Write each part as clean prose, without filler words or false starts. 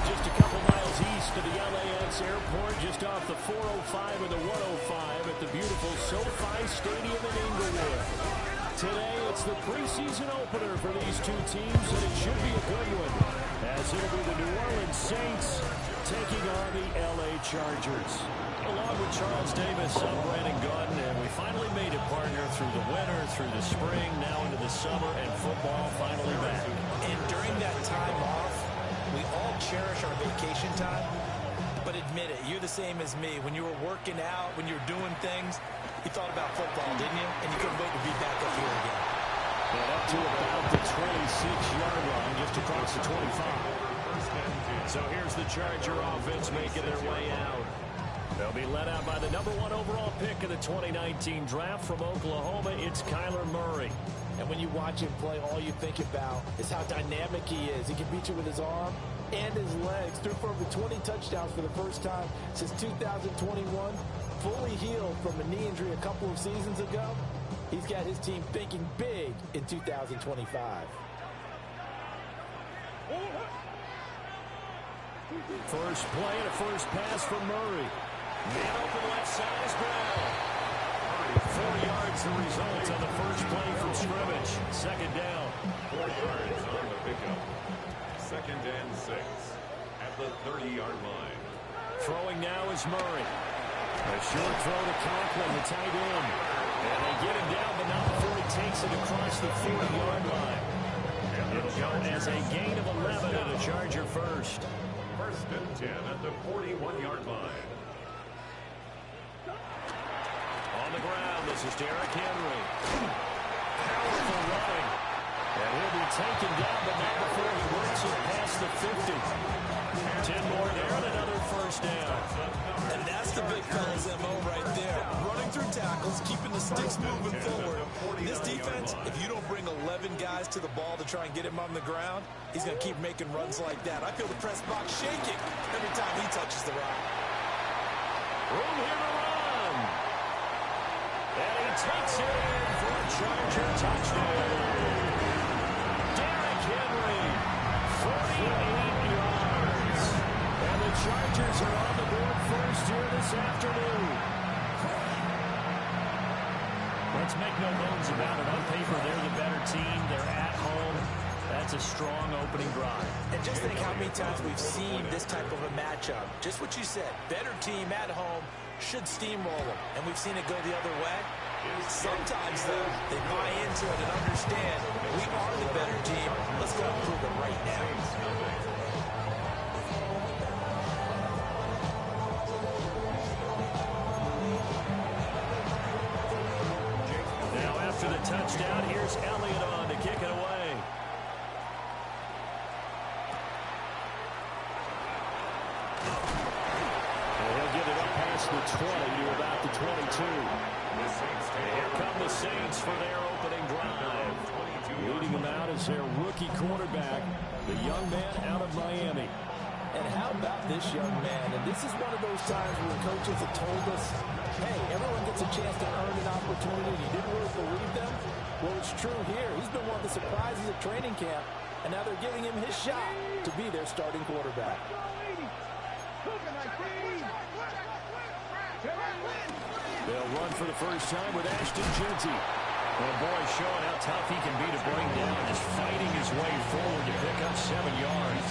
just a couple miles east of the LAX airport, just off the 405 and the 105 at the beautiful SoFi Stadium in Inglewood. Today, it's the preseason opener for these two teams, and it should be a good one, as it'll be the New Orleans Saints taking on the LA Chargers. Along with Charles Davis, I'm Brandon Gaudin, and we finally made a partner through the winter, through the spring, now into the summer, and football finally back. And during that time off, we all cherish our vacation time, but admit it, you're the same as me. When you were working out, when you were doing things, you thought about football, didn't you? And you couldn't wait to be back up here again. And up to about the 26-yard line, just across the 25. So here's the Charger offense making their way out. They'll be led out by the number 1 overall pick of the 2019 draft from Oklahoma. It's Kyler Murray. And when you watch him play, all you think about is how dynamic he is. He can beat you with his arm and his legs. Threw for over 20 touchdowns for the first time since 2021. Fully healed from a knee injury a couple of seasons ago. He's got his team thinking big in 2025. First play and a first pass from Murray. Man open left side is Brown. 4 yards the result on the first play from scrimmage. Second down. 4 yards on the pickup. 2nd and 6 at the 30-yard line. Throwing now is Murray. A short throw to Conklin, the tight end. And they get him down, but not before he takes it across the 40-yard line. It'll count as a gain of 11 and a Charger first. 1st and 10 at the 41-yard line. On the ground, this is Derrick Henry. Powerful running. And he'll be taken down, but not before he works it past the 50. 10 more there and another first down. And that's the big fella's MO right there. Running through tackles, keeping the sticks moving forward. This defense, if you don't bring 11 guys to the ball to try and get him on the ground, he's going to keep making runs like that. I feel the press box shaking every time he touches the rock. Room here to run. And he takes it in for a Charger touchdown. Derrick Henry, 48 yards. And the Chargers are on the board first here this afternoon. Let's make no bones about it. On paper, they're the better team. They're at home. That's a strong opening drive. And just think how many times we've seen this type of a matchup. Just what you said. Better team at home should steamroll them. And we've seen it go the other way. Sometimes, though, they buy into it and understand we are the better team. Let's go and prove it right now. Now after the touchdown, here's Elliott on to kick it away. And he'll get it up past the 20 to about the 22. Here come the Saints for their opening drive. Leading them out is their rookie quarterback, the young man out of Miami. And how about this young man? And this is one of those times when coaches have told us, hey, everyone gets a chance to earn an opportunity. You didn't really believe them? Well, it's true here. He's been one of the surprises at training camp, and now they're giving him his shot to be their starting quarterback. They'll run for the first time with Ashton Jeanty. Well, boy, showing how tough he can be to bring down, just fighting his way forward to pick up 7 yards.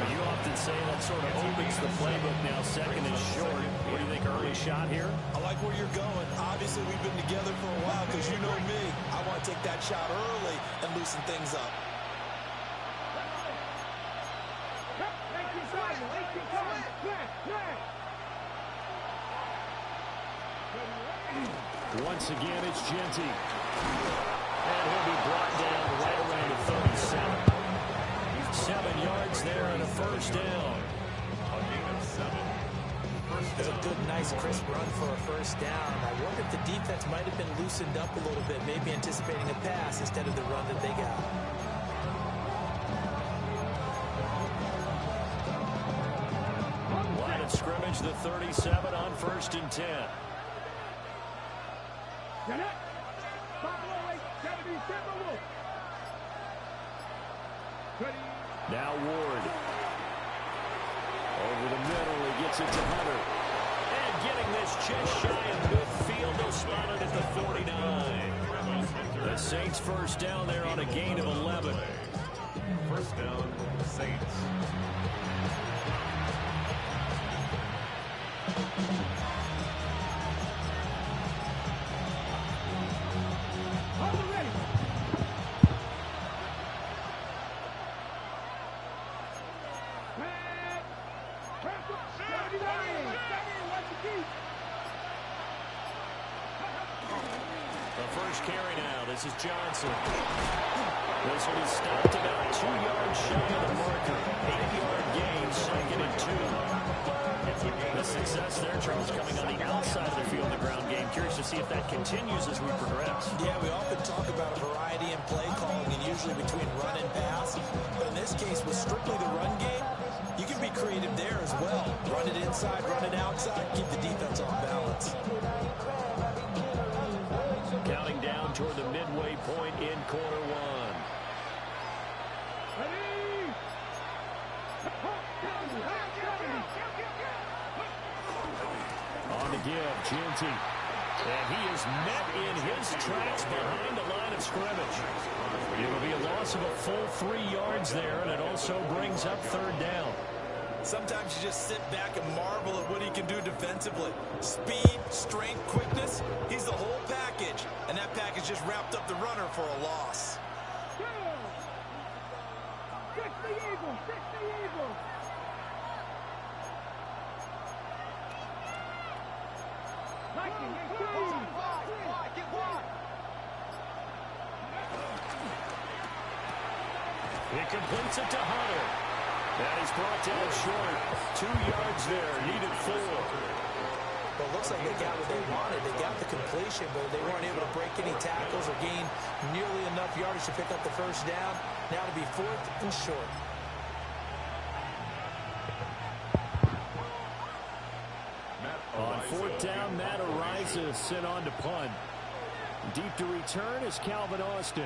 You often say that sort of opens the playbook now. 2nd and short. What do you think, early shot here? I like where you're going. Obviously, we've been together for a while because you know me. I want to take that shot early and loosen things up. Once again, it's Jeanty. And he'll be brought down right around the 37. 7 yards there and a first down. A gain of 7. It's a good, nice, crisp run for a first down. I wonder if the defense might have been loosened up a little bit, maybe anticipating a pass instead of the run that they got. Line of scrimmage, the 37 on 1st and 10. Now Ward. Over the middle, he gets it to Hunter. And getting this just shy of midfield, they'll spot it at the 49. The Saints first down there on a gain of 11. First down, Saints. Carry now. This is Johnson. This one is stopped about 2 yards shy of the marker. 8-yard gain, 2nd and 2. The success there, Charles, coming on the outside of the field, the ground game. Curious to see if that continues as we progress. Yeah, we often talk about a variety in play calling and usually between run and pass. But in this case, with strictly the run game, you can be creative there as well. Run it inside, run it outside, keep the defense off balance. Counting down toward the midway point in quarter one. On the give, Ginty. And he is met in his tracks behind the line of scrimmage. It'll be a loss of a full 3 yards there, and it also brings up third down. Sometimes you just sit back and marvel at what he can do defensively. Speed, strength, quickness, he's the whole package. And that package just wrapped up the runner for a loss. He completes it to Hunter. That is brought down short. 2 yards there, needed 4. Well, it looks like they got what they wanted. They got the completion, but they weren't able to break any tackles or gain nearly enough yardage to pick up the first down. Now to be 4th and short. On 4th down, Matt Ariza sent on to punt. Deep to return is Calvin Austin.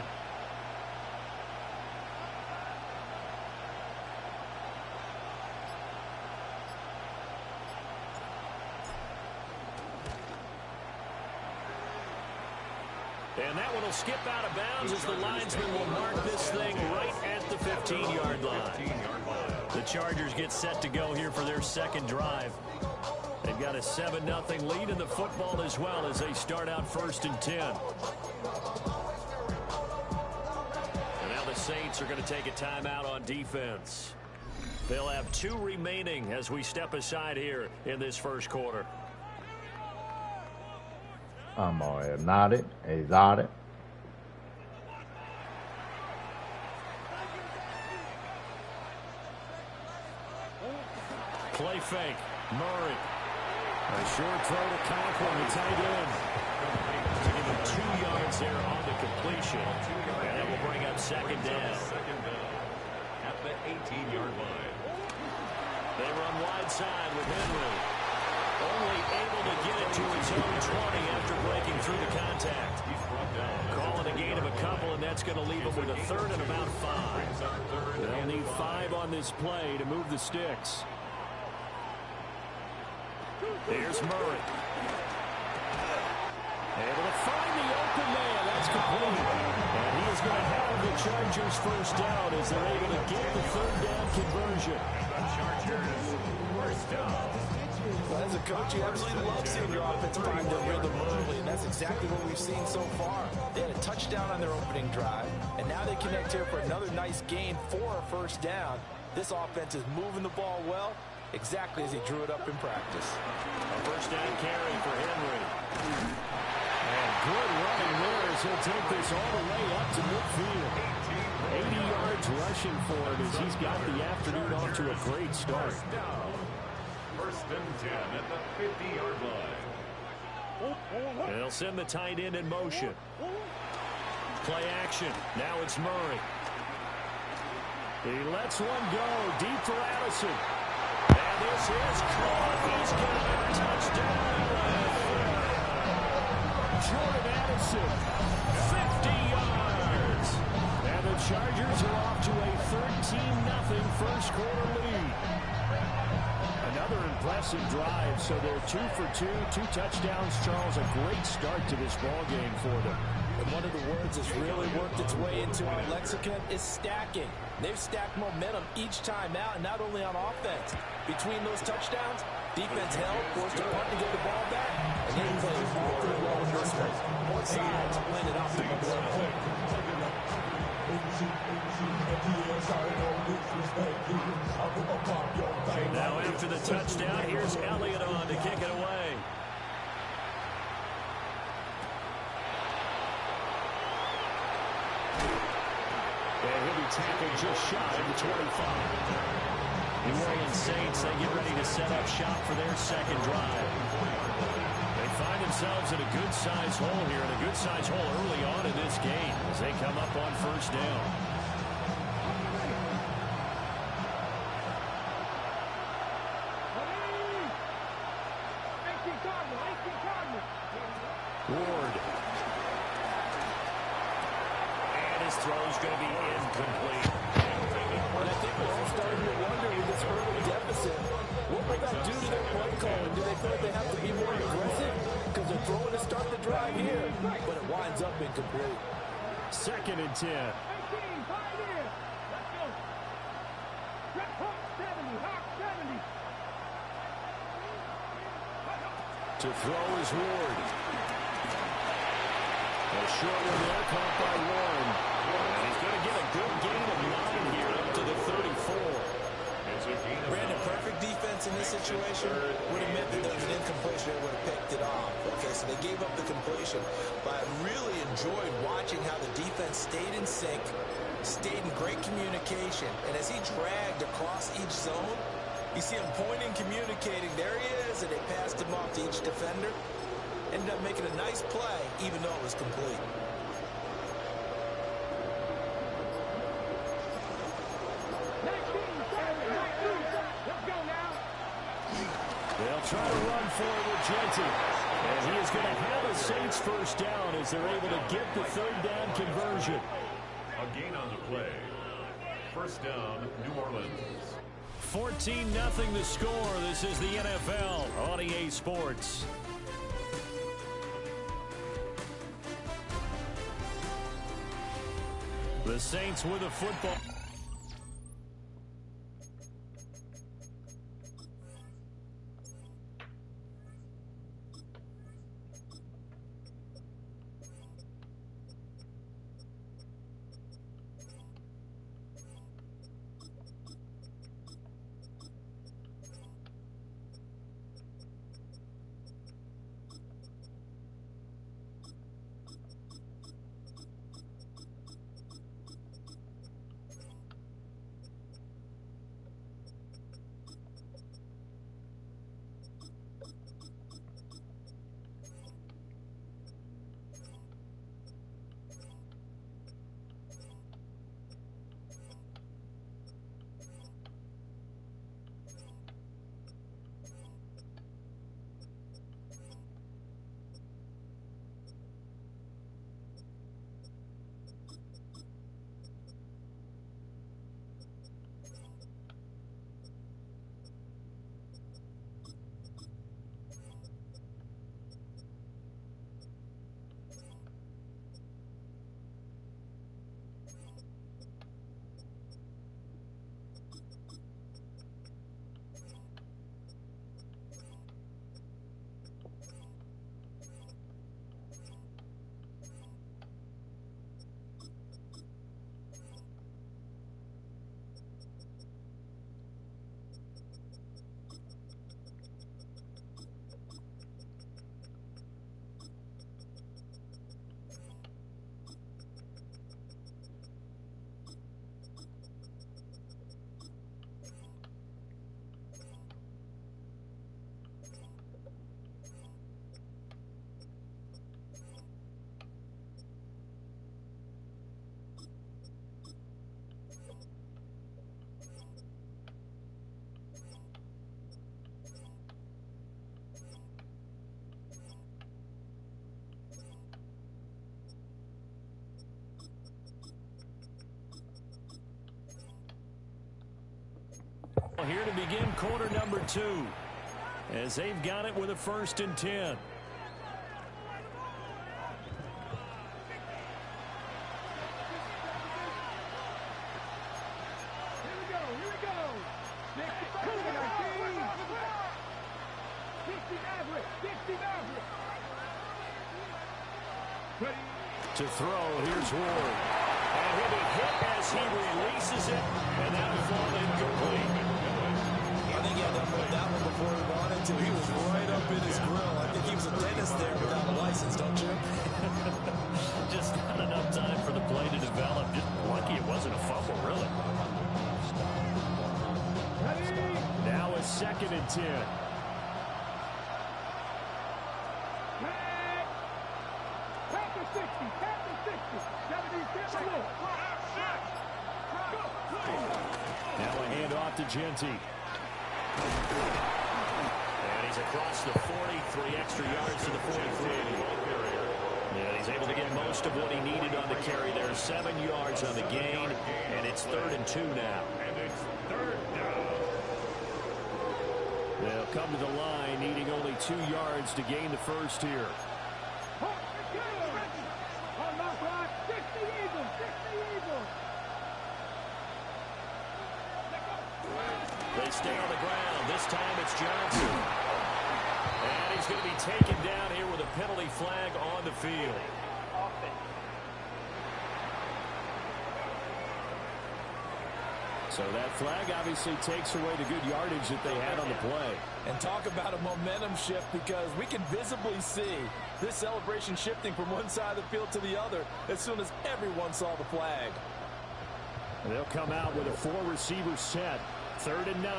And that one will skip out of bounds as the linesman will mark this thing right at the 15-yard line. The Chargers get set to go here for their second drive. They've got a 7-0 lead in the football as well as they start out 1st and 10. And now the Saints are going to take a timeout on defense. They'll have 2 remaining as we step aside here in this first quarter. Nodded, exotic. Play fake. Murray. A short throw to Conklin, the tight end. To give him 2 yards there on the completion. And that will bring up second down. At the 18-yard line. They run wide side with Henry. Only able to get it to his own 20 after breaking through the contact. Calling a gain of a couple, and that's going to leave him with a 3rd and about 5. They'll need 5 on this play to move the sticks. Here's Murray. Able to find the open man. That's complete. And he is going to have the Chargers first down as they're able to get the 3rd down conversion. Chargers first down. Well, as a coach, you absolutely love seeing your offense find their rhythm early, and that's exactly what we've seen so far. They had a touchdown on their opening drive, and now they connect here for another nice gain for a first down. This offense is moving the ball well, exactly as he drew it up in practice. A first down carry for Henry. And good running there as he'll take this all the way up to midfield. 80 yards rushing for him as he's got the afternoon off to a great start. First and 10 at the 50-yard line. And they'll send the tight end in motion. Play action. Now it's Murray. He lets one go deep for Addison. And this is caught. He's got a touchdown. Jordan Addison, 50 yards. And the Chargers are off to a 13-0 first quarter lead. Another impressive drive. So they're 2 for 2, 2 touchdowns. Charles, a great start to this ball game for them. And one of the words that's really worked its way into our lexicon is stacking. They've stacked momentum each time out, and not only on offense. Between those touchdowns, defense held, forced a punt to get the ball back, and they played all pretty well in this one. Both sides playing it optimum level. Now after the touchdown, here's Elliott on to kick it away. And he'll be tackled just shy of the 25. New Orleans Saints, they get ready to set up shop for their second drive. They find themselves in a good-sized hole here, and a good-sized hole early on in this game as they come up on first down. Ward. And his throw is going to be incomplete. And I think we're all starting to wonder with this early deficit, what will that do to their play calling? Do they feel like they have to be more aggressive? Because they're throwing to start the drive here, but it winds up incomplete. 2nd and 10. To throw is Ward. A short one there, caught by Warren. And he's going to get a good gain of 9 here up to the 34. Brandon, perfect defense in this situation would have meant that there was an incompletion. They would have picked it off. Okay, so they gave up the completion. But I really enjoyed watching how the defense stayed in sync, stayed in great communication. And as he dragged across each zone, you see him pointing, communicating. There he is, and they passed him off to each defender. Ended up making a nice play, even though it was complete. They'll try to run for it with Genty. And he is going to have a Saints first down as they're able to get the 3rd down conversion. A gain on the play. First down, New Orleans. 14-0 the score. This is the NFL on EA Sports. The Saints with a football. Here to begin quarter number 2, as they've got it with a 1st and 10. To throw, here's Ward. And he'll be hit as he releases it, and that'll fall incomplete. I think he had to hold that one before he wanted to. He was right up in his grill. I think he was a dentist there without a license, don't you? Just not enough time for the play to develop. Just lucky it wasn't a fumble, really. Now a 2nd and 10. Now a handoff to Genty. And he's across the 40, 3 extra yards to the 43. Yeah, he's able to get most of what he needed on the carry there. 7 yards on the gain, and it's 3rd and 2 now. And it's 3rd down. They'll come to the line, needing only 2 yards to gain the first here. They stay on the ground. This time it's Johnson. And he's going to be taken down here with a penalty flag on the field. So that flag obviously takes away the good yardage that they had on the play. And talk about a momentum shift, because we can visibly see this celebration shifting from one side of the field to the other as soon as everyone saw the flag. And they'll come out with a 4-receiver set. 3rd and 9.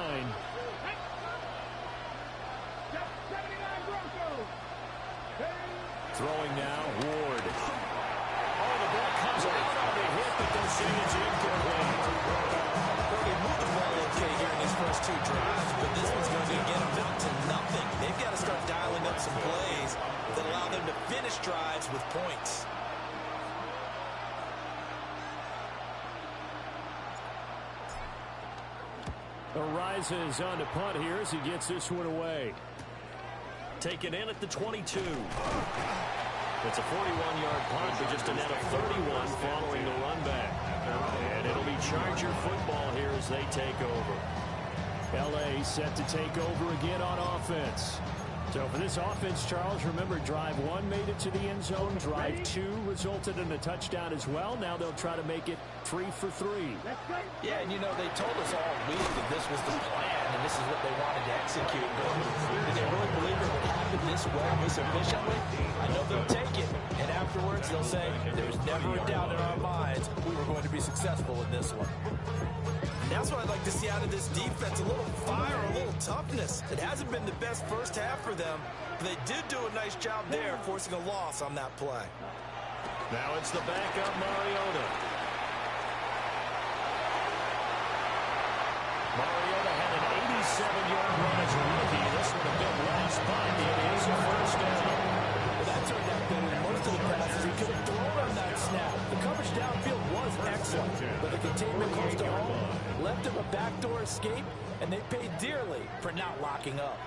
Throwing now, Ward. Oh, the ball comes out on the hit, but they'll say it's incomplete. Well, they moved the ball okay here in these first 2 drives, but this one's going to again amount to nothing. They've got to start dialing up some plays that allow them to finish drives with points. Arises on the punt here as he gets this one away. Taken in at the 22. It's a 41-yard punt, but just a net of 31 following the run back. And it'll be Charger football here as they take over. L.A. set to take over again on offense. So for this offense, Charles, remember, drive 1 made it to the end zone. Drive 2 resulted in a touchdown as well. Now they'll try to make it 3 for 3. Yeah, and you know, they told us all week that this was the plan, and this is what they wanted to execute. Did they really believe it would happen this well, this efficiently? I know they'll take it, and afterwards they'll say, there's never a doubt in our minds we were going to be successful in this one. And that's what I'd like to see out of this defense, a little fire, a little toughness. It hasn't been the best first half for them, but they did do a nice job there, forcing a loss on that play. Now it's the backup Mariota. Mariota had an 87-yard run as a rookie. This one a bit less, but it is a first down. Well, that turned out better than most of the passes he could have thrown on that snap. The coverage downfield was excellent, but the containment close to home left him a backdoor escape, and they paid dearly for not locking up.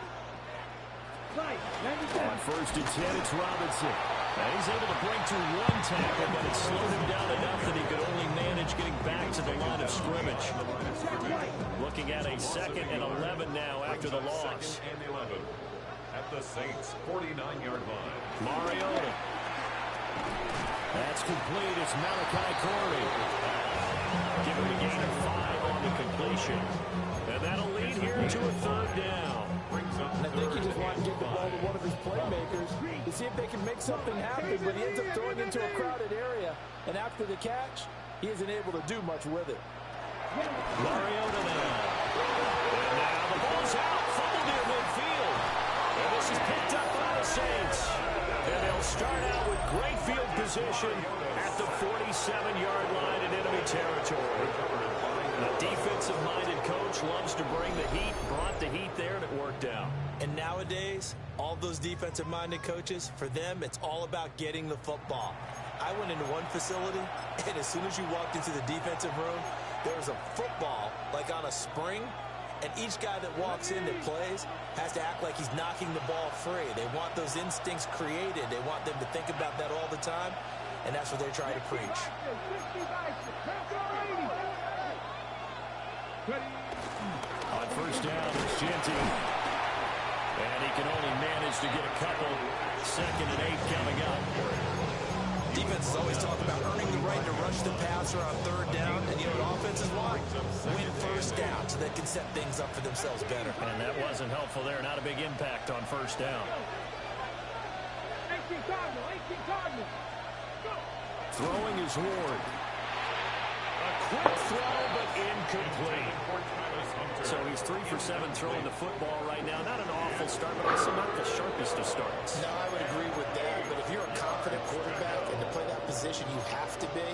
On 1st and 10, it's Robinson. Now he's able to break through 1 tackle, but it slowed him down enough that he could only manage getting back to the line of scrimmage. Looking at a 2nd and 11 now after the loss. 2nd and 11 at the Saints' 49-yard line. Mariota. That's complete. It's Malachi Corey. Give him a gain of 5 on the completion. And that'll lead here to a 3rd down. And I think he just wanted to give the ball to one of his playmakers to see if they can make something happen, but he ends up throwing into a crowded area. And after the catch, he isn't able to do much with it. Mariota now. And now the ball's out. Fumbled near midfield. And this is picked up by the Saints. And they'll start out with great field position at the 47-yard line in enemy territory. A defensive-minded coach loves to bring the heat, brought the heat there, and it worked out. And nowadays, all those defensive-minded coaches, for them, it's all about getting the football. I went into one facility, and as soon as you walked into the defensive room, there was a football, like on a spring, And each guy that walks in that plays has to act like he's knocking the ball free. They want those instincts created. They want them to think about that all the time, and that's what they're trying to preach. On first down, it's Genty. And he can only manage to get a couple. 2nd and 8 coming up. Defenses always talk about earning the right to rush the passer on 3rd down. And you know what offenses want? Win first down so they can set things up for themselves better. And that wasn't helpful there. Not a big impact on first down. Throwing is Ward. A quick throw, but incomplete. So he's 3 for 7 throwing the football right now. Not an awful start, but also not the sharpest of starts. No, I would agree with that. But if you're a confident quarterback and to play that position you have to be,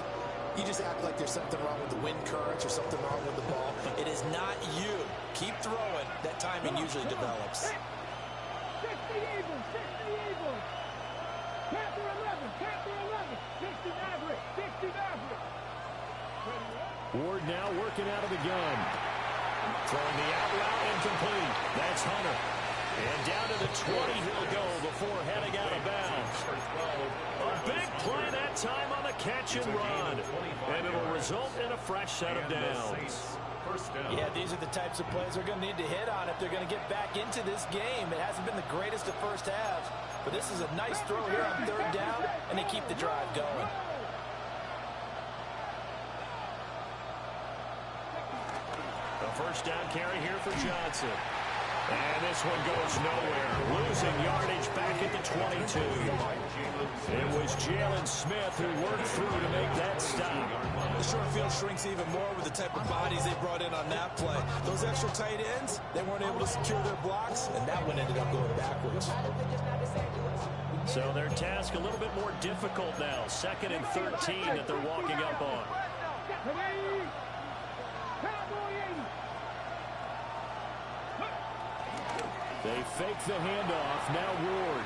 you just act like there's something wrong with the wind currents or something wrong with the ball. It is not you. Keep throwing. That timing usually develops. Ward now working out of the gun. Throwing the out route incomplete. That's Hunter. And down to the 20 he'll go before heading out of bounds. A big play that time on the catch and run. And it'll result in a fresh set of downs. Yeah, these are the types of plays they're going to need to hit on if they're going to get back into this game. It hasn't been the greatest of first halves, but this is a nice throw here on 3rd down, and they keep the drive going. A first down carry here for Johnson. And this one goes nowhere. Losing yardage back at the 22. It was Jalen Smith who worked through to make that stop. The short field shrinks even more with the type of bodies they brought in on that play. Those extra tight ends, they weren't able to secure their blocks, and that one ended up going backwards. So their task a little bit more difficult now. 2nd and 13 that they're walking up on. They fake the handoff. Now Ward.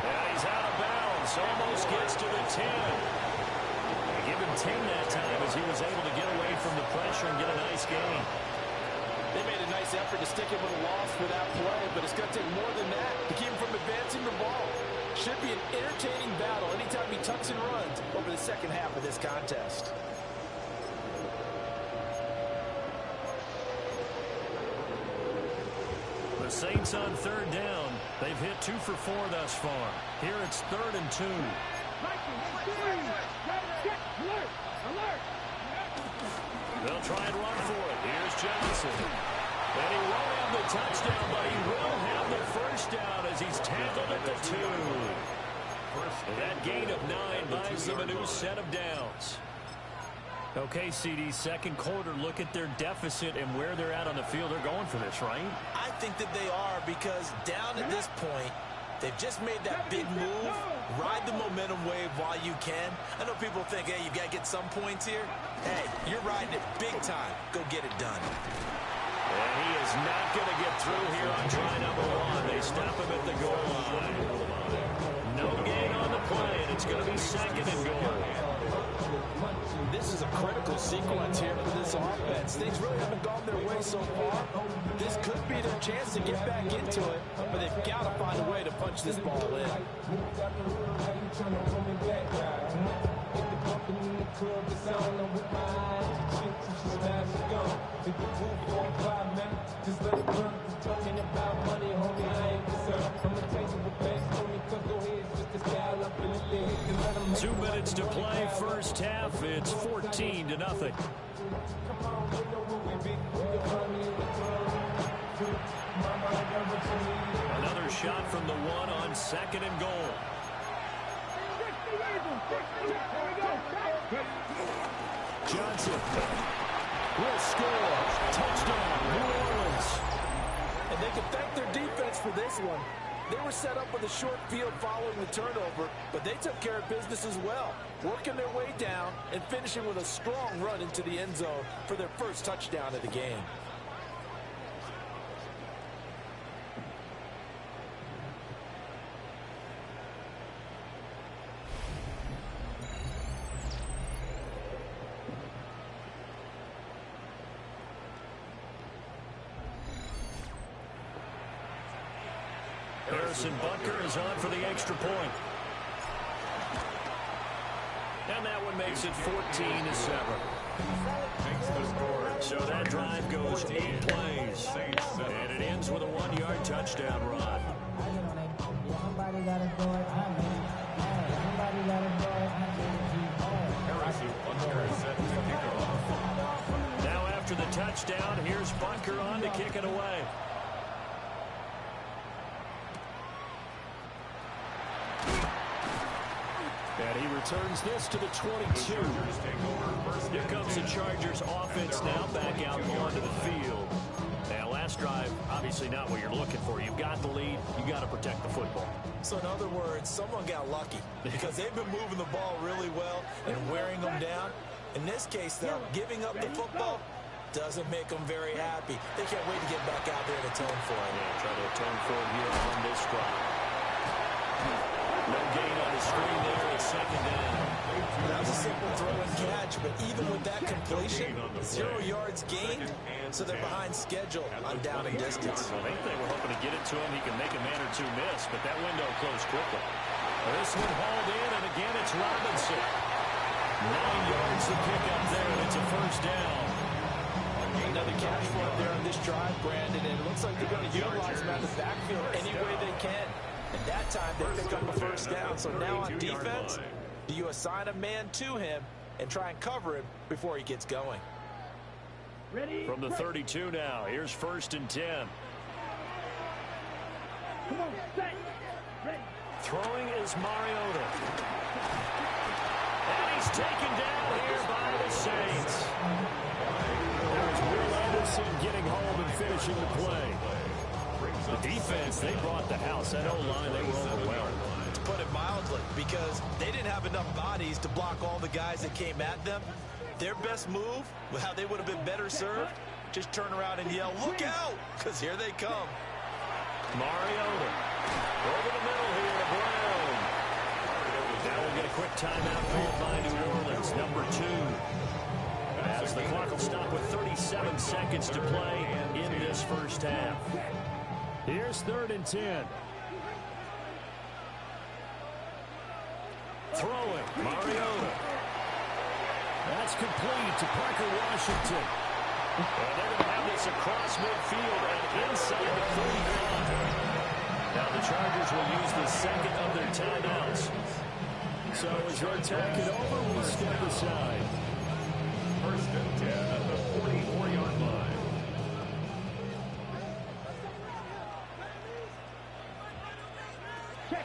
And he's out of bounds. Almost gets to the 10. They give him 10 that time as he was able to get away from the pressure and get a nice gain. They made a nice effort to stick him with a loss for that play, but it's going to take more than that to keep him from advancing the ball. Should be an entertaining battle anytime he tucks and runs over the second half of this contest. The Saints on 3rd down. They've hit 2 for 4 thus far. Here it's 3rd and 2. They'll try and run for it. Here's Johnson. And he won't have the touchdown, but he will have the first down as he's tackled at the 2. That gain of 9 buys them a new set of downs. Okay, CD, second quarter, look at their deficit and where they're at on the field. They're going for this, right? I think that they are, because down at this point, they've just made that big move. Ride the momentum wave while you can. I know people think, hey, you got to get some points here. Hey, you're riding it big time. Go get it done. And he is not going to get through here on try number 1. They stop him at the goal line. No gain on the play, and it's going to be 2nd and goal. This is a critical sequence here for this offense. Things really haven't gone their way so far. This could be their chance to get back into it, but they've got to find a way to punch this ball in. Two minutes to play first half. It's 14-0. Another shot from the 1 on 2nd and goal. Johnson will score. Touchdown, New Orleans. And they can thank their defense for this one. They were set up with a short field following the turnover, but they took care of business as well, working their way down and finishing with a strong run into the end zone for their first touchdown of the game. Harrison Butker is on for the extra point. And that one makes it 14-7. Makes the score. So that drive goes 8 plays. And it ends with a 1-yard touchdown run. Somebody got to do it. Somebody got to do it. Harrison Butker is set to kick it off. Now after the touchdown, here's Butker on to kick it away. And he returns this to the 22. Here comes the Chargers offense now back out onto the field. Now last drive, obviously not what you're looking for. You've got the lead. You got to protect the football. So in other words, someone got lucky because they've been moving the ball really well and wearing them down. In this case, though, giving up the football doesn't make them very happy. They can't wait to get back out there and atone for it. Yeah, try to atone for it here on this drive. No gain on the screen there. It's second down. That was a simple throw and catch, but even with that completion, 0 yards gained, so they're behind schedule on down and distance. I think they were hoping to get it to him. He can make a man or two miss, but that window closed quickly. This one hauled in, and again it's Robinson. 9 yards to pick up there, and it's a first down. Another catch for him there on this drive, Brandon, and it looks like they're going to utilize him out of the backfield any way they can. And that time they pick up a first down. So now on defense, do you assign a man to him and try and cover him before he gets going? From the 32 now, here's 1st and 10. Throwing is Mariota. And he's taken down here by the Saints. There's Will Anderson getting home and finishing the play. The defense, they brought the house. That O-line, they were overwhelmed. To put it mildly, because they didn't have enough bodies to block all the guys that came at them. Their best move, how they would have been better served, just turn around and yell, "Look out!" because here they come. Mariota over the middle here to Brown. Now we'll get a quick timeout called by New Orleans, number 2. As the clock will stop with 37 seconds to play in this first half. Here's 3rd and 10. Throwing, Mariota. That's complete to Parker Washington. And they're going to have this across midfield and inside the 45. Now the Chargers will use the second of their timeouts. So as they're talking over, we step aside. 1st and 10 at the 44-yard line.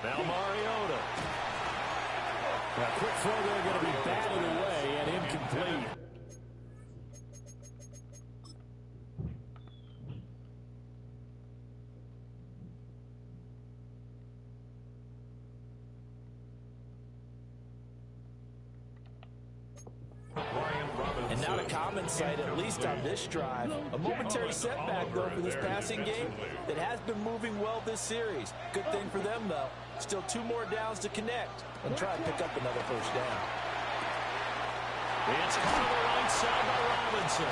Now Mariota. A quick throw there going to be batted away and incomplete. And not a common sight, at least on this drive. A momentary setback, though, for this passing game that has been moving well this series. Good thing for them, though. Still 2 more downs to connect and try and pick up another first down. It's caught on the right side by Robinson.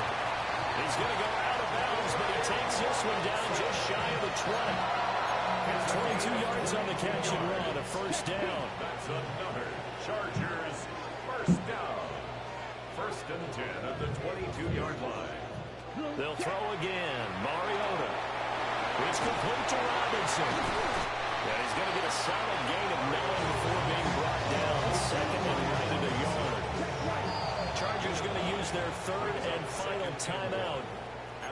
He's going to go out of bounds, but he takes this one down just shy of the 20. 22 yards on the catch and run, a first down. That's another Chargers first down. 1st and 10 at the 22-yard line. They'll throw again. Mariota. It's complete to Robinson. And he's going to get a solid gain of 9 before being brought down. 2nd and right at a yard. Chargers going to use their 3rd and final timeout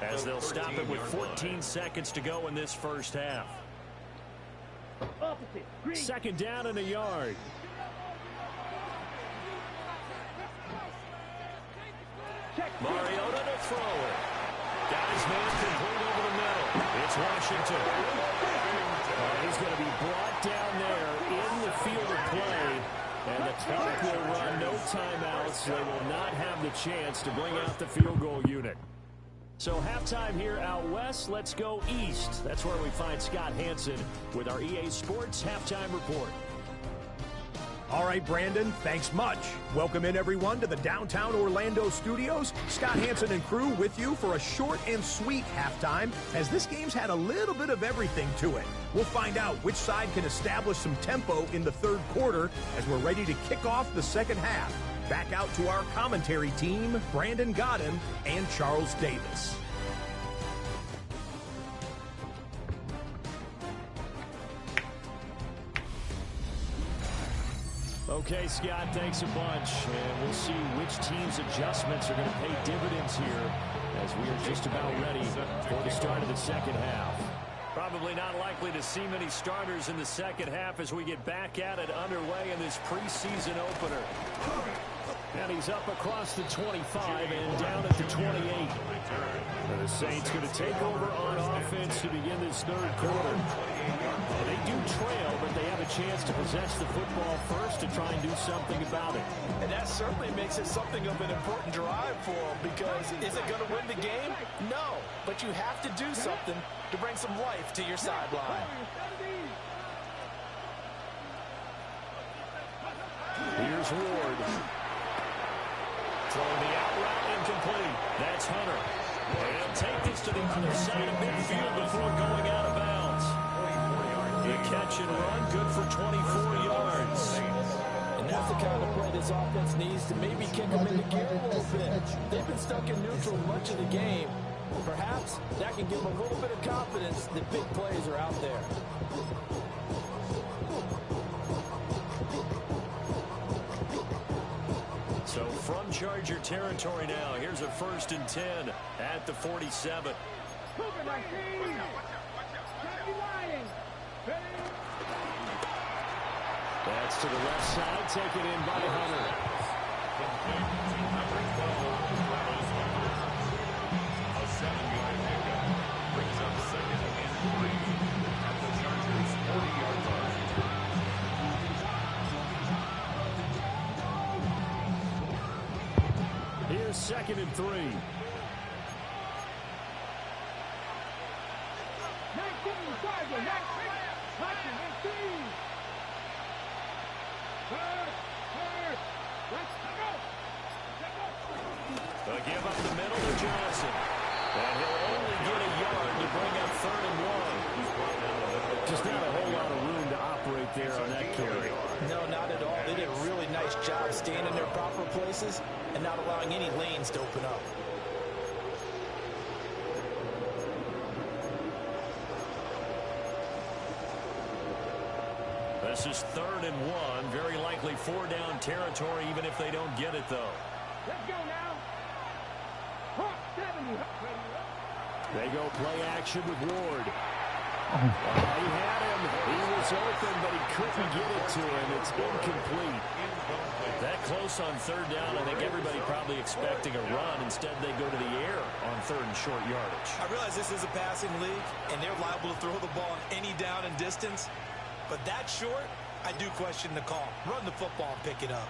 as they'll stop it with 14 seconds to go in this first half. 2nd down and a yard. Mariota to throw it. Guys, man, complete over the middle. It's Washington. He's going to be brought down there in the field of play. And the clock will run, no timeouts. They will not have the chance to bring out the field goal unit. So halftime here out west. Let's go east. That's where we find Scott Hansen with our EA Sports Halftime Report. All right, Brandon, thanks much. Welcome in, everyone, to the downtown Orlando studios. Scott Hansen and crew with you for a short and sweet halftime, as this game's had a little bit of everything to it. We'll find out which side can establish some tempo in the third quarter as we're ready to kick off the second half. Back out to our commentary team, Brandon Godden and Charles Davis. Okay, Scott, thanks a bunch. And we'll see which team's adjustments are going to pay dividends here as we are just about ready for the start of the second half. Probably not likely to see many starters in the second half as we get back at it underway in this preseason opener. And he's up across the 25 and down at the 28. And the Saints going to take over on offense to begin this third quarter. They do trail, but they have a chance to possess the football first to try and do something about it. And that certainly makes it something of an important drive for them, because is it going to win the game? No, but you have to do something to bring some life to your sideline. Here's Ward. Throwing the out route incomplete. That's Hunter. They'll take this to the other side of midfield before going out of bounds. The catch and run, good for 24 yards. And that's the kind of play this offense needs to maybe kick them into gear a little bit. They've been stuck in neutral much of the game. Perhaps that can give them a little bit of confidence that big plays are out there. So from Charger territory now, here's a 1st and 10 at the 47. That's to the left side, taken in by Hunter. A 7-yard pickup brings up 2nd and 3 at the Chargers' 40-yard line. Here's 2nd and 3. They'll give up the middle to Johnson. And he'll only get a yard to bring up 3rd and 1. Just not a whole lot of room to operate there on that carry. No, not at all. They did a really nice job staying in their proper places and not allowing any lanes to open up. This is 3rd and 1. Very likely 4-down territory, even if they don't get it, though. Let's go now. They go play action with Ward. He had him. He was open, but he couldn't get it to him. It's incomplete. That close on 3rd down, I think everybody probably expecting a run. Instead, they go to the air on 3rd and short yardage. I realize this is a passing league, and they're liable to throw the ball any down and distance. But that short, I do question the call. Run the football and pick it up.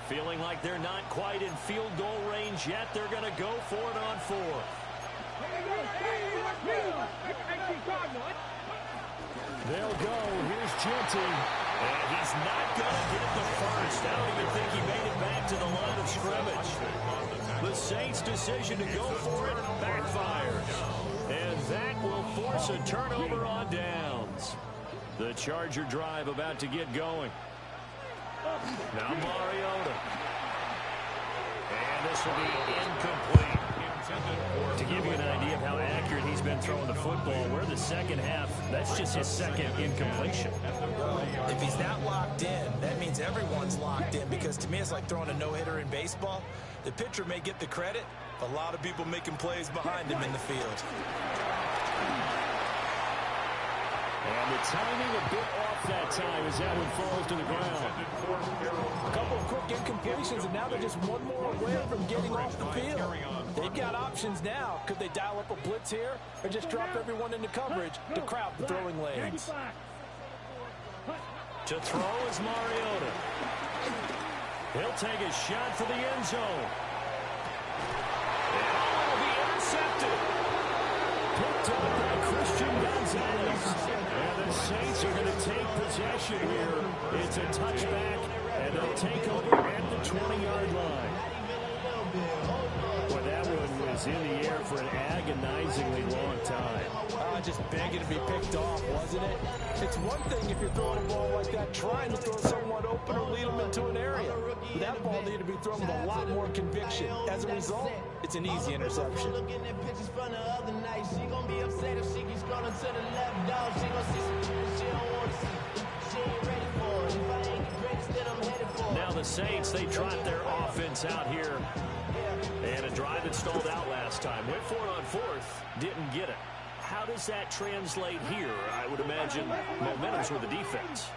Feeling like they're not quite in field goal range yet. They're going to go for it on 4th. They'll go. Here's Genty. And he's not going to get the first. I don't even think he made it back to the line of scrimmage. The Saints' decision to go for it backfires. And that will force a turnover on downs. The Charger drive about to get going. Now Mariota. And this will be incomplete. To give you an idea of how accurate he's been throwing the football, we're in the second half. That's just his 2nd incompletion. If he's not locked in, that means everyone's locked in, because to me it's like throwing a no-hitter in baseball. The pitcher may get the credit, but a lot of people making plays behind him in the field. And the timing a bit off that time as that one falls to the ground. A couple of quick incompletions, and now they're just one more away from getting off the field. They've got options now. Could they dial up a blitz here, or just drop everyone into coverage to crowd the throwing lanes? To throw is Mariota. He'll take a shot for the end zone. And it'll be intercepted. Picked picked up by Christian Gonzalez. And the Saints are going to take possession here. It's a touchback, and they'll take over at the 20-yard line. Boy, that one was in the air for an agonizingly long time. Just begging to be picked off, wasn't it? It's one thing if you're throwing a ball like that, trying to throw someone open or lead them into an area. But that ball needed to be thrown with a lot more conviction. As a result, it's an easy interception. Now the Saints, they trot their offense out here. And a drive that stalled out last time. Went for it on fourth, didn't get it. How does that translate here? I would imagine momentum's with the defense.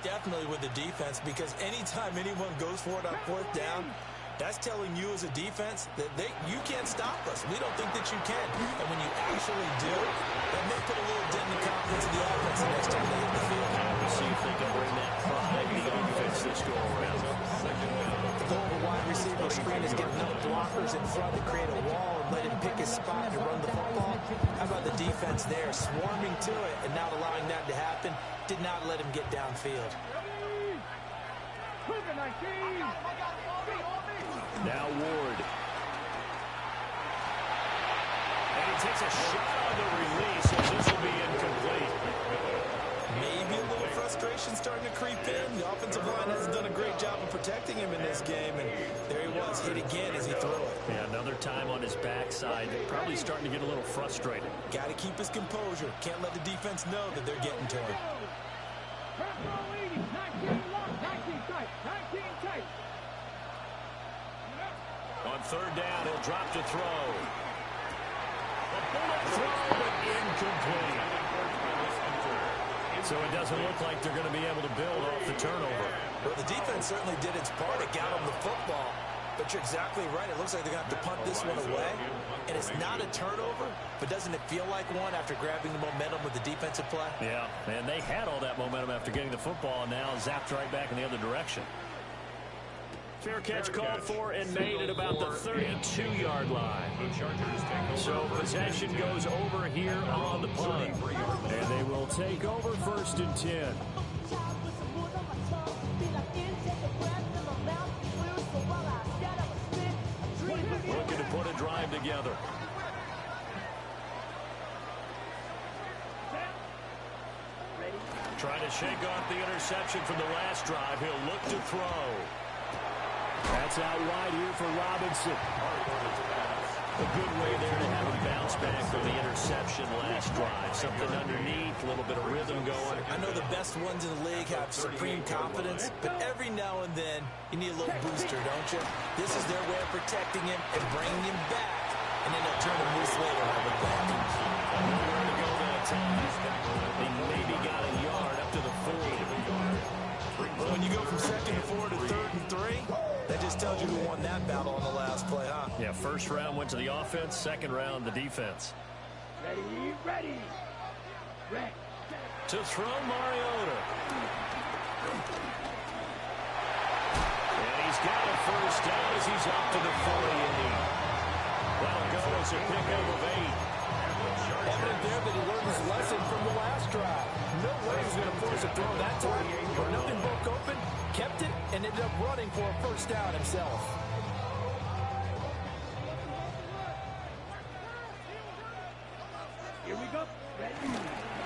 Definitely with the defense, because anytime anyone goes for it on fourth down, that's telling you as a defense that you can't stop us. We don't think that you can. And when you actually do, that may put a little dent in the confidence of the offense the next time they hit the field. We'll see if they can bring that pride to the offense this go around. The goal of a wide receiver screen is get enough blockers in front to create a wall and let him pick his spot to run the football. How about the defense there, swarming to it and not allowing that to happen? Did not let him get downfield. Now Ward. And he takes a shot on the release, and this will be incomplete. Maybe a little frustration starting to creep in. The offensive line hasn't done a great job of protecting him in this game, and there he was, hit again as he threw it. Yeah, another time on his backside. Probably starting to get a little frustrated. Got to keep his composure. Can't let the defense know that they're getting to him. On third down, he'll drop to throw. Throw, but incomplete. So it doesn't look like they're going to be able to build off the turnover. Well, the defense certainly did its part. It got him the football. But you're exactly right. It looks like they're going to have to punt this one away. And it's not a turnover, but doesn't it feel like one after grabbing the momentum with the defensive play? Yeah, and they had all that momentum after getting the football, and now zapped right back in the other direction. Fair catch called for and made at about the 32-yard line. So possession goes over here on the punt. And they will take over 1st and 10. Looking to put a drive together. Trying to shake off the interception from the last drive. He'll look to throw. That's out wide here for Robinson. A good way there to have him bounce back from the interception last drive. Something underneath, a little bit of rhythm going. I know the best ones in the league have supreme confidence, but every now and then you need a little booster, don't you? This is their way of protecting him and bringing him back, and then they'll turn him loose later, I would think. Nowhere to go that time. He maybe got a yard up to the 40. Well, when you go from 2nd and 4 to 3rd and 3, that just tells you who won that battle on the last play, huh? Yeah, first round went to the offense, second round the defense. Ready. To throw Mariota. And he's got a first down as he's up to the 48. That'll go as a pickup of 8. Evident there that he learned his lesson from the last drive. No way he was going to force a throw that time. But nothing broke open, kept it, and ended up running for a first down himself. Here we go.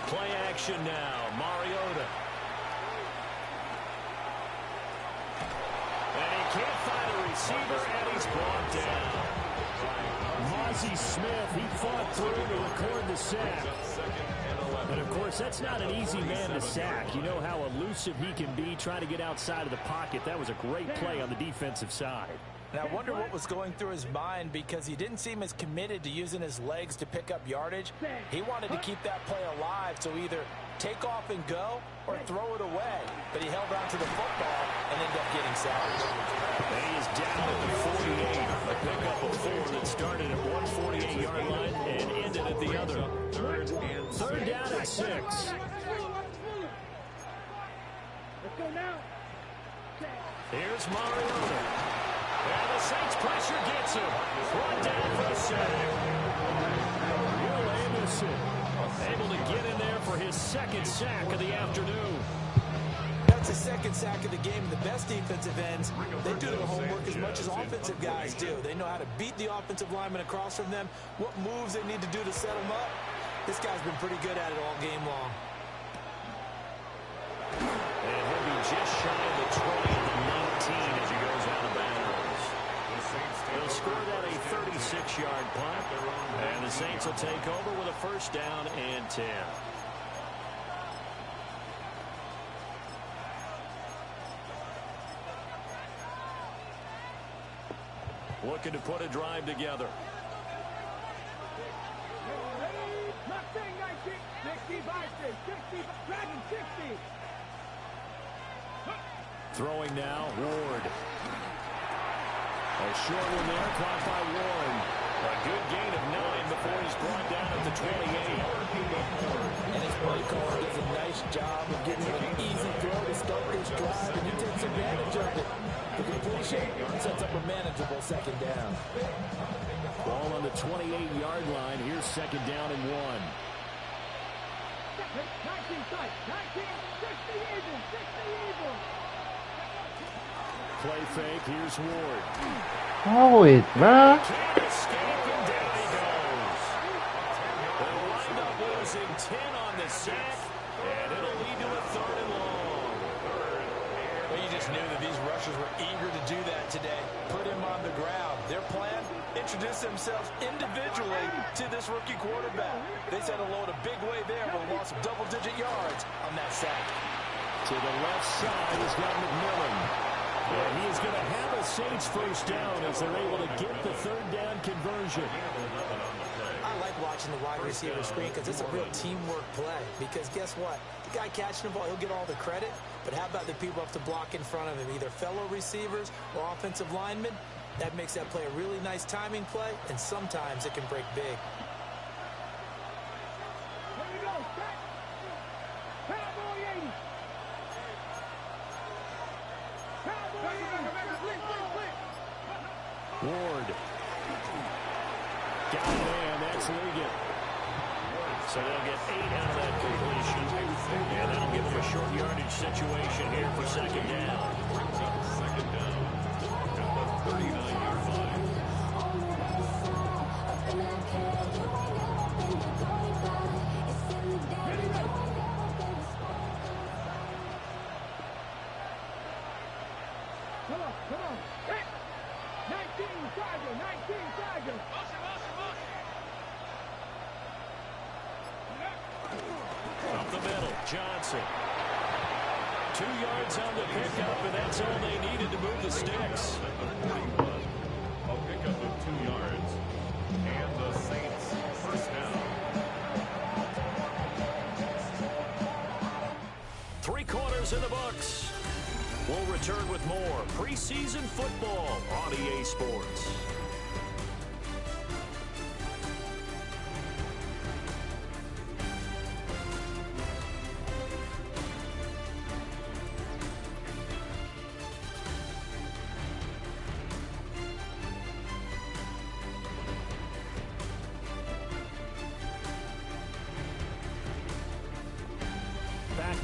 Play action now. Mariota. And he can't find a receiver, and he's brought down. Mozzie Smith, he fought through to record the sack. And, of course, that's not an easy man to sack. You know how elusive he can be trying to get outside of the pocket. That was a great play on the defensive side. And I wonder what was going through his mind, because he didn't seem as committed to using his legs to pick up yardage. He wanted to keep that play alive, so either take off and go or throw it away. But he held on to the football and ended up getting sacked. And he is down at the 48. A pickup of 4 that started at 148-yard line and ended at the other. Third down at 6. Let's go now. Here's Mariota. And the Saints pressure gets him. Brought down for a sack. Will Anderson second sack of the afternoon. That's the second sack of the game. The best defensive ends, they do their homework as much as offensive guys do. They know how to beat the offensive lineman across from them, what moves they need to do to set them up. This guy's been pretty good at it all game long. And he'll be just shy of the 20 at the 19 as he goes out of bounds. He'll score that a 36-yard punt, and the Saints will take over with a first down and 10. Looking to put a drive together. Throwing now, Ward. A short one there, caught by Warren. A good gain of 9 before he's brought down at the 28. And his play caller does a nice job of getting an easy throw to start this drive, and he takes advantage of it. The completion sets up a manageable second down. Ball on the 28-yard line. Here's second down and 1. 19 sight, 19, 60 Eagles. Play fake. Here's Ward. Throw it, man. Can't escape, and down he goes. They'll wind up losing 10 on the sack, and it'll lead to a third and long. Well, you just knew that these rushers were eager to do that today. Put him on the ground. Their plan, introduce themselves individually to this rookie quarterback. They said hello in a big way there with a loss of double-digit yards on that sack. To the left side, he's got McMillan. And he is going to have a Saints first down as they're able to get the third down conversion. I like watching the wide receiver screen because it's a real teamwork play. Because guess what? The guy catching the ball, he'll get all the credit. But how about the people up to block in front of him, either fellow receivers or offensive linemen? That makes that play a really nice timing play, and sometimes it can break big. Here we go, set. Cowboy 80. Cowboy 80. Ward. Got it, and that's Ligon. So they'll get 8 out of that completion. And that'll give them a short yardage situation here for second down. Second down at the 39-yard line. Come on. Hey. 19 Tiger. Up the middle, Johnson. 2 yards on the pickup, and that's all they needed to move the sticks. A pickup of 2 yards. And the Saints first down. 3 quarters in the books. We'll return with more preseason football on EA Sports.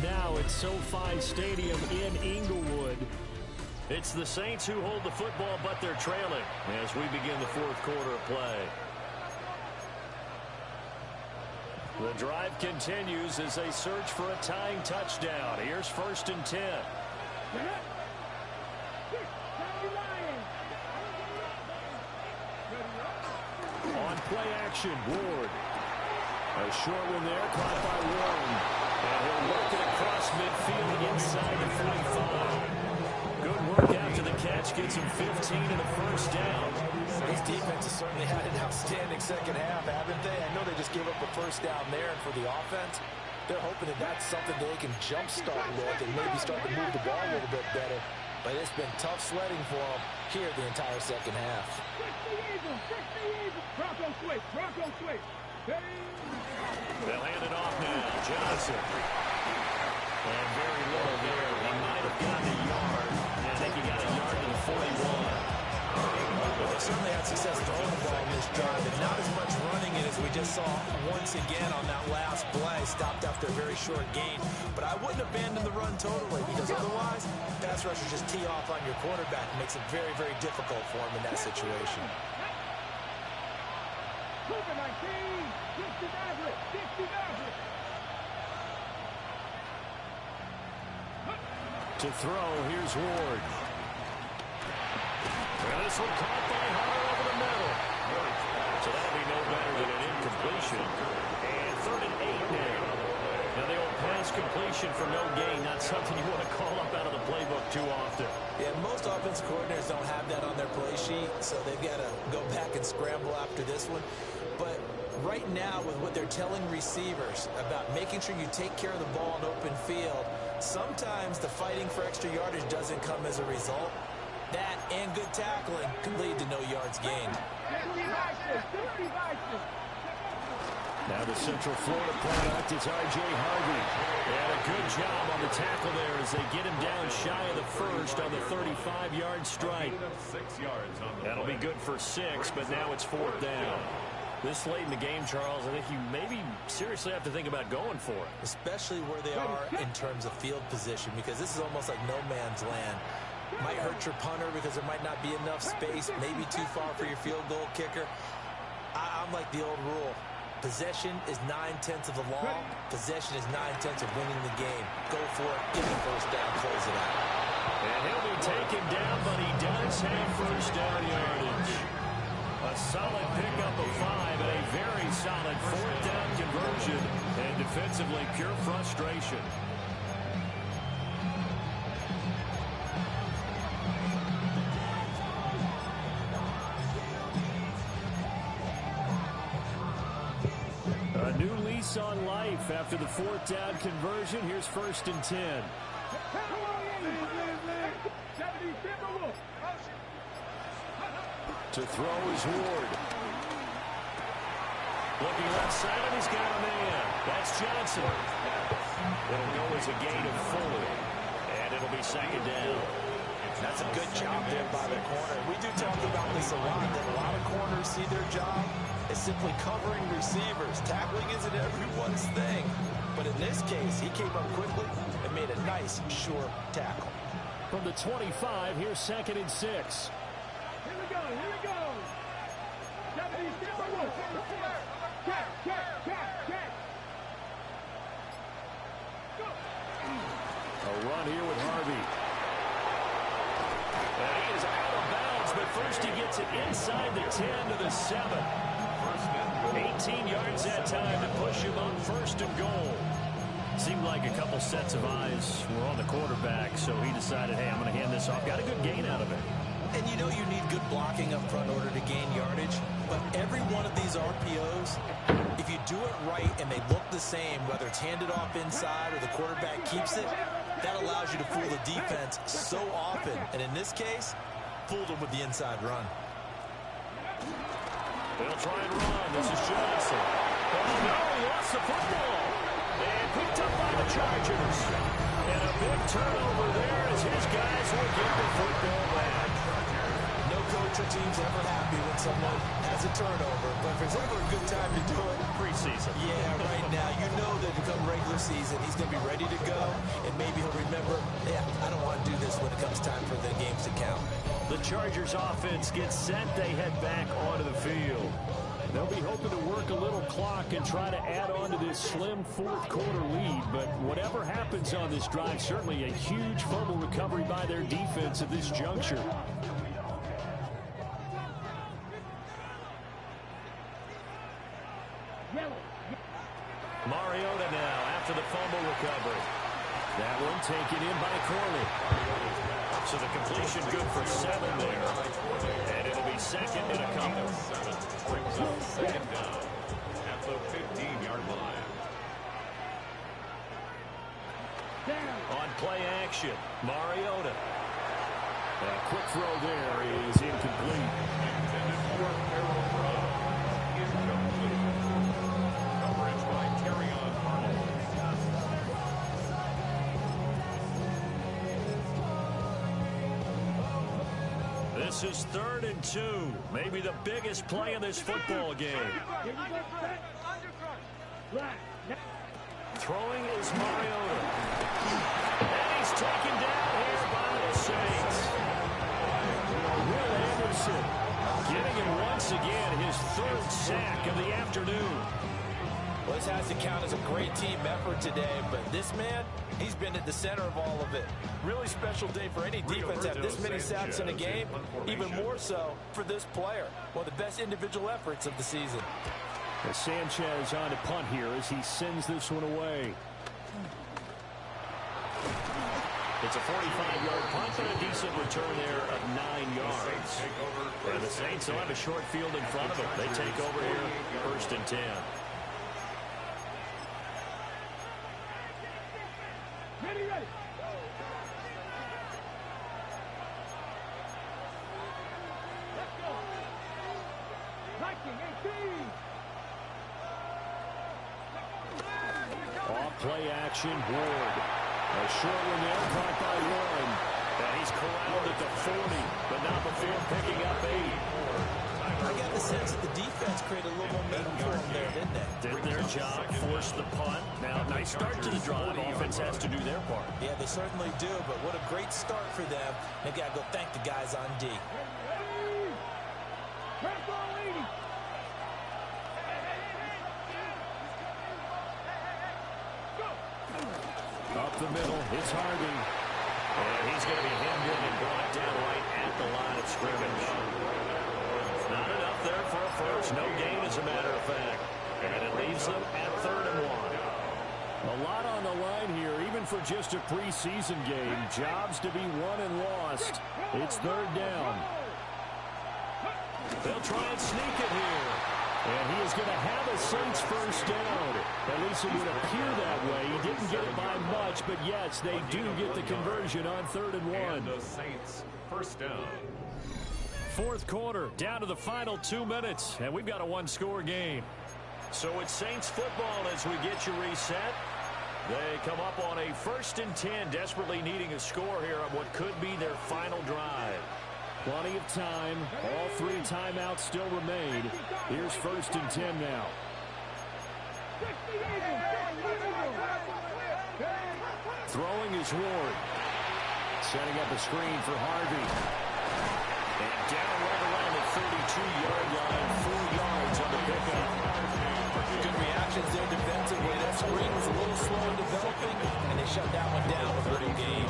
Now at SoFi Stadium in Inglewood. It's the Saints who hold the football, but they're trailing as we begin the fourth quarter of play. The drive continues as they search for a tying touchdown. Here's first and 10. On play action, Ward. A short one there, caught by Warren. And he'll work it across midfield inside the 45. Good work after the catch. Gets him 15 and a first down. This defense has certainly had an outstanding second half, haven't they? I know they just gave up a first down there, and for the offense, they're hoping that that's something they can jumpstart with and maybe start to move the ball a little bit better. But it's been tough sledding for them here the entire second half. 60 Eagles. Bronco switch. They'll hand it off now. Johnson. And very little there. He might have gotten a yard. I think he got a yard to the 41. Well, they certainly had success throwing the ball in this drive, and not as much running it as we just saw once again on that last play, stopped after a very short gain. But I wouldn't abandon the run totally, because otherwise, pass rushers just tee off on your quarterback. It makes it very, very difficult for him in that situation. To throw, here's Ward. And this one caught by Hunter over the middle. So that'll be no better than an incompletion. And 3rd and 8 now. Now the old pass completion for no gain, not something you want to call up out of the playbook too often. Yeah, most offensive coordinators don't have that on their play sheet, so they've got to go back and scramble after this one. But right now, with what they're telling receivers about making sure you take care of the ball in open field, sometimes the fighting for extra yardage doesn't come as a result. That and good tackling could lead to no yards gained. Now the Central Florida product is R.J. Harvey. And a good job on the tackle there as they get him down shy of the first on the 35-yard strike. That'll be good for 6, but now it's 4th down. This late in the game, Charles, I think you maybe seriously have to think about going for it. Especially where they are in terms of field position, because this is almost like no man's land. Might hurt your punter because there might not be enough space, maybe too far for your field goal kicker. I'm like the old rule. Possession is 9/10 of the law. Possession is 9/10 of winning the game. Go for it. Get the first down. Close it out. And he'll be taken down, but he does have first down yardage. A solid pickup of 5 and a very solid 4th down conversion. And defensively, pure frustration. A new lease on life after the 4th down conversion. Here's 1st and 10. To throw is Ward. Looking left side, and he's got a man. That's Johnson. It'll go as a gain of 4. And it'll be 2nd down. That's a good job there by the corner. We do talk about this a lot, that a lot of corners see their job as simply covering receivers. Tackling isn't everyone's thing. But in this case, he came up quickly and made a nice, sure tackle. From the 25, here's 2nd and 6. Here we go. Japanese, catch. A run here with Harvey. And he is out of bounds, but first he gets it inside the 10 to the 7. 18 yards that time to push him up 1st and goal. Seemed like a couple sets of eyes were on the quarterback, so he decided, hey, I'm going to hand this off. Got a good gain out of it. And you know you need good blocking up front in order to gain yardage. But every one of these RPOs, if you do it right and they look the same, whether it's handed off inside or the quarterback keeps it, that allows you to fool the defense so often. And in this case, fooled them with the inside run. They'll try and run. This is Johnson. Oh, no, he lost the football. And picked up by the Chargers. And a big turnover there as his guys will get the football back. No coach or team's ever happy when someone has a turnover, but if there's ever a good time to do it, Preseason. yeah, right now, you know that come regular season, he's going to be ready to go, and maybe he'll remember, yeah, I don't want to do this when it comes time for the games to count. The Chargers offense gets set. They head back onto the field. They'll be hoping to work a little clock and try to add on to this slim 4th quarter lead. But whatever happens on this drive, certainly a huge fumble recovery by their defense at this juncture. Mariota now after the fumble recovery. That one taken in by Corley. So the completion good for 7 there. And it'll be 2nd and a couple. Brings up 2nd down at the 15-yard line. On play action, Mariota. A quick throw there is incomplete. Intended for Harold Brown. Incomplete. Coverage by Terrion Arnold. This This is 3rd and 2. Maybe the biggest play in this football game. Throwing is Mariota. And he's taken down here by the Saints. Will Anderson getting him once again his 3rd sack of the afternoon. Well, this has to count as a great team effort today, but this man, he's been at the center of all of it. Really special day for any defense to have this many sacks in a game, even more so for this player. One of the best individual efforts of the season. As Sanchez on to punt here as he sends this one away. It's a 45-yard punt and a decent return there of 9 yards. And the Saints will have a short field in front of them. They take over here, 1st and 10. Ready, ready. Let's go. 19, 18. Off play action, Ward. A short one there, caught by Warren. And he's corralled at the 40, but not before picking up 8. I got the sense that the defense created a little momentum for them there, didn't they? Did their job, forced the punt. Now, nice start to the drive. Offense has to do their part. Yeah, they certainly do, but what a great start for them. They got to go thank the guys on D. Press all 80. Up the middle, it's Harvey. And he's going to be hemmed in and brought down right at the line of scrimmage. Not enough there for a first. No gain, as a matter of fact. And it leaves them at 3rd and 1. A lot on the line here, even for just a preseason game. Jobs to be won and lost. It's 3rd down. They'll try and sneak it here. And he is going to have a Saints first down. At least it would appear that way. He didn't get it by much, but yes, they do get the conversion on 3rd and 1. And the Saints first down. 4th quarter, down to the final 2 minutes, and we've got a 1-score game. So it's Saints football as we get you reset. They come up on a 1st and 10, desperately needing a score here on what could be their final drive. Plenty of time. All 3 timeouts still remain. Here's 1st and 10 now. Throwing is Ward. Setting up a screen for Harvey. And down right around the 32-yard line. 4 yards on the pickup. Good reactions there defensively. That screen was a little slow in developing, and they shut that one down with little gain.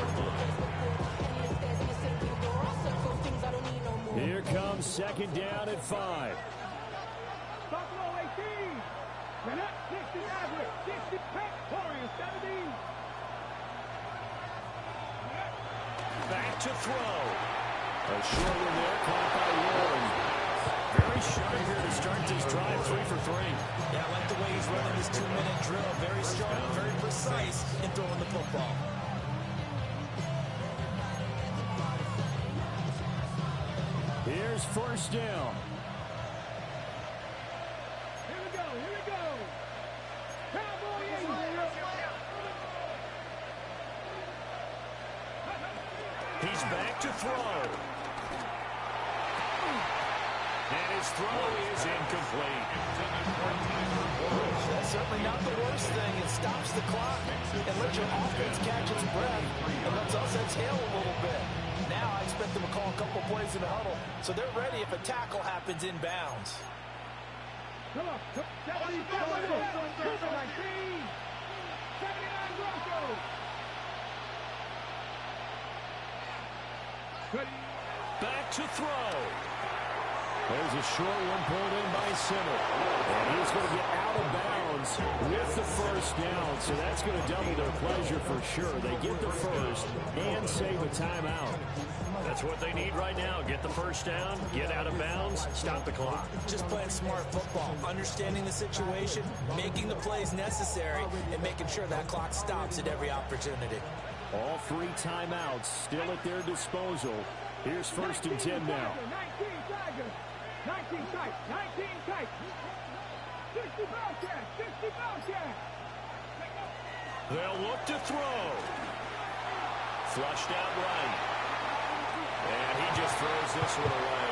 Here comes 2nd down at 5. Buffalo 18. Connect 60 average. 60 pack. Warriors 17. Back to throw. A short one there, caught by Warren. Very sharp here to start this drive, 3 for 3. Yeah, I like the way he's running this 2-minute drill. Very strong, very precise in throwing the football. Here's 1st down. Here we go. Here we go. Cowboy 80. He's back to throw. And his throw is incomplete. That's certainly not the worst thing. It stops the clock and lets your offense catch its breath and lets us exhale a little bit. Now I expect them to call a couple plays in the huddle, so they're ready if a tackle happens inbounds. Come on. 70 Broncos. 19. 79 Broncos. Back to throw. There's a short one pulled in by Center. And he's going to get out of bounds with the first down. So that's going to double their pleasure for sure. They get the first and save a timeout. That's what they need right now. Get the first down, get out of bounds, stop the clock. Just playing smart football, understanding the situation, making the plays necessary, and making sure that clock stops at every opportunity. All 3 timeouts still at their disposal. Here's 1st and 10 now. 19 Tigers. 19 tight. 19 tight. 60 Bobcats. 60 Bobcats. They'll look to throw. Flushed out right. And he just throws this one away.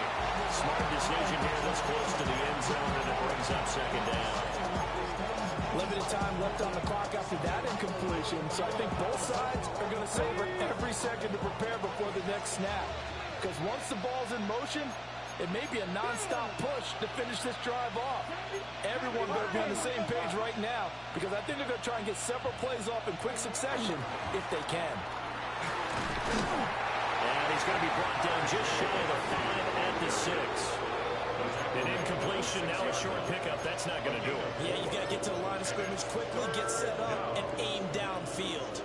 Smart decision here this close to the end zone, and it brings up second down. Limited time left on the clock after that incompletion, so I think both sides are going to savor every second to prepare before the next snap. Because once the ball's in motion, it may be a non-stop push to finish this drive off. Everyone better be on the same page right now, because I think they're going to try and get several plays off in quick succession if they can. And he's going to be brought down just shy of the 5 at the 6. An incompletion, now a short pickup. That's not going to do it. Yeah, you got to get to the line of scrimmage quickly, get set up, and aim downfield.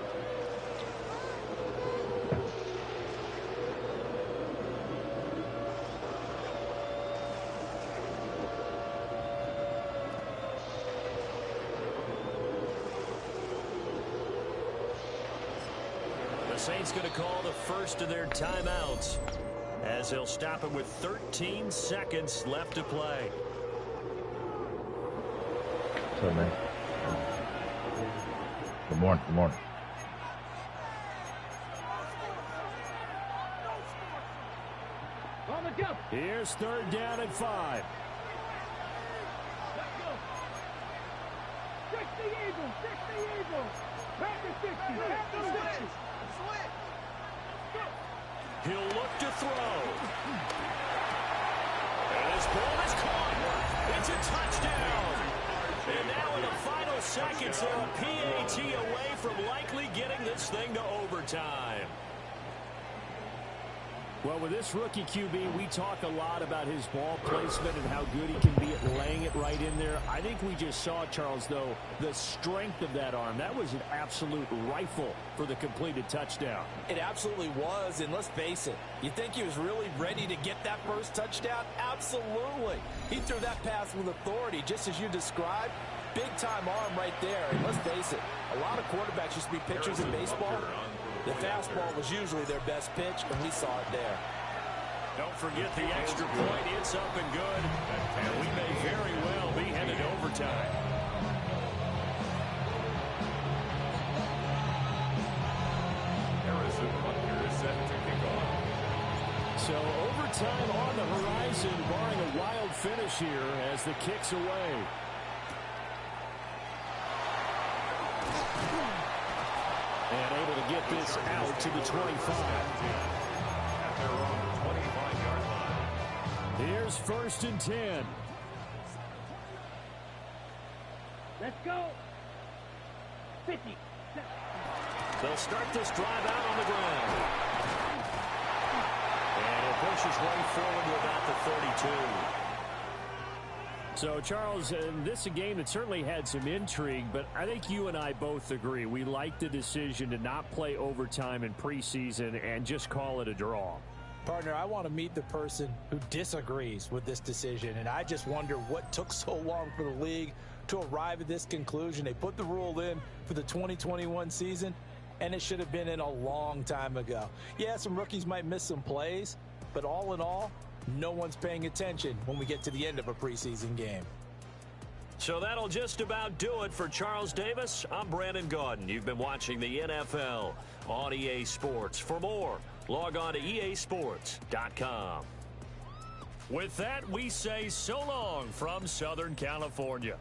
The Saints going to call the first of their timeouts, as they'll stop him with 13 seconds left to play. So nice. Good morning. Good morning. On the jump. Here's third down and 5. Let's go. 60 Eagles. 60 Eagles. Back to 60. Back to 60. He'll look to throw. And his ball is caught. It's a touchdown. And now in the final seconds, they're a PAT away from likely getting this thing to overtime. Well, with this rookie QB, we talk a lot about his ball placement and how good he can be at laying it right in there. I think we just saw, Charles, though, the strength of that arm. That was an absolute rifle for the completed touchdown. It absolutely was, and let's face it, you think he was really ready to get that first touchdown? Absolutely. He threw that pass with authority, just as you described. Big-time arm right there, and let's face it, a lot of quarterbacks used to be pitchers in baseball. The fastball was usually their best pitch, and we saw it there. Don't forget the extra point. It's up and good. And we may very well be headed to overtime. Harrison Butker is set to kick off. So overtime on the horizon, barring a wild finish here as the kick's away. And able to get this out to the 25. At their own 25-yard line. Here's first and 10. Let's go. 50. They'll start this drive out on the ground. And it pushes way forward to about the 32. So, Charles, this is a game that certainly had some intrigue, but I think you and I both agree. We like the decision to not play overtime in preseason and just call it a draw. Partner, I want to meet the person who disagrees with this decision, and I just wonder what took so long for the league to arrive at this conclusion. They put the rule in for the 2021 season, and it should have been in a long time ago. Yeah, some rookies might miss some plays, but all in all, no one's paying attention when we get to the end of a preseason game. So that'll just about do it for Charles Davis. I'm Brandon Gaudin. You've been watching the NFL on EA Sports. For more, log on to easports.com. With that, we say so long from Southern California.